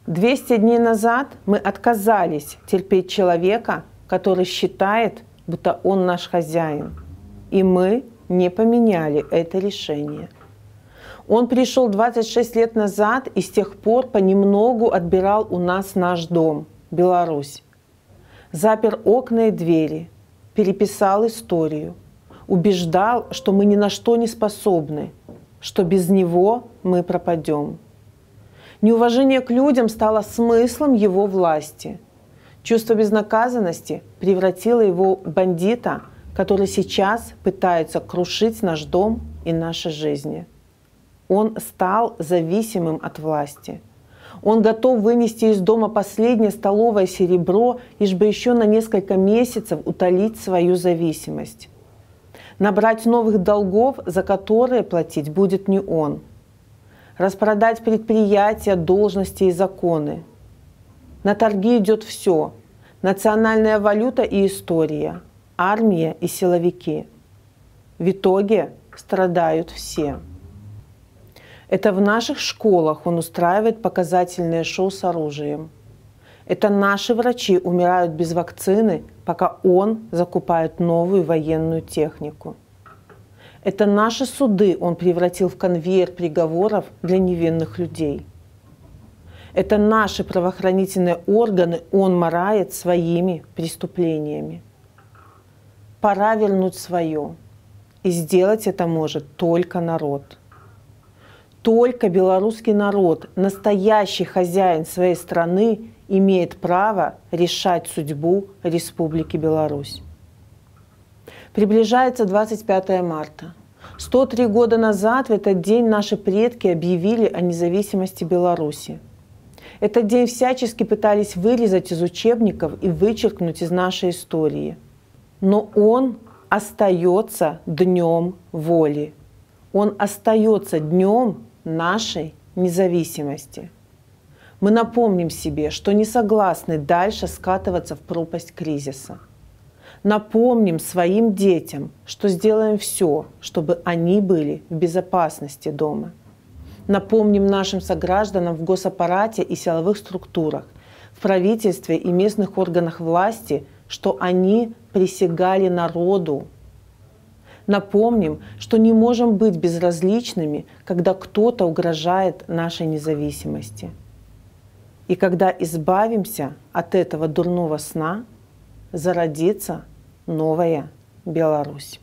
200 дней назад мы отказались терпеть человека, который считает, будто он наш хозяин. И мы не поменяли это решение. Он пришел 26 лет назад и с тех пор понемногу отбирал у нас наш дом, Беларусь. Запер окна и двери, переписал историю, убеждал, что мы ни на что не способны, что без него мы пропадем. Неуважение к людям стало смыслом его власти. Чувство безнаказанности превратило его в бандита, который сейчас пытается крушить наш дом и наши жизни. Он стал зависимым от власти. Он готов вынести из дома последнее столовое серебро, лишь бы еще на несколько месяцев утолить свою зависимость. Набрать новых долгов, за которые платить будет не он. Распродать предприятия, должности и законы. На торги идет все. Национальная валюта и история, армия и силовики. В итоге страдают все. Это в наших школах он устраивает показательные шоу с оружием. Это наши врачи умирают без вакцины, пока он закупает новую военную технику. Это наши суды он превратил в конвейер приговоров для невинных людей. Это наши правоохранительные органы он марает своими преступлениями. Пора вернуть свое. И сделать это может только народ. Только белорусский народ, настоящий хозяин своей страны, имеет право решать судьбу Республики Беларусь. Приближается 25 марта. 103 года назад в этот день наши предки объявили о независимости Беларуси. Этот день всячески пытались вырезать из учебников и вычеркнуть из нашей истории. Но он остается днем воли. Он остается днем нашей независимости. Мы напомним себе, что не согласны дальше скатываться в пропасть кризиса. Напомним своим детям, что сделаем все, чтобы они были в безопасности дома. Напомним нашим согражданам в госаппарате и силовых структурах, в правительстве и местных органах власти, что они присягали народу. Напомним, что не можем быть безразличными, когда кто-то угрожает нашей независимости. И когда избавимся от этого дурного сна, зародится новая Беларусь.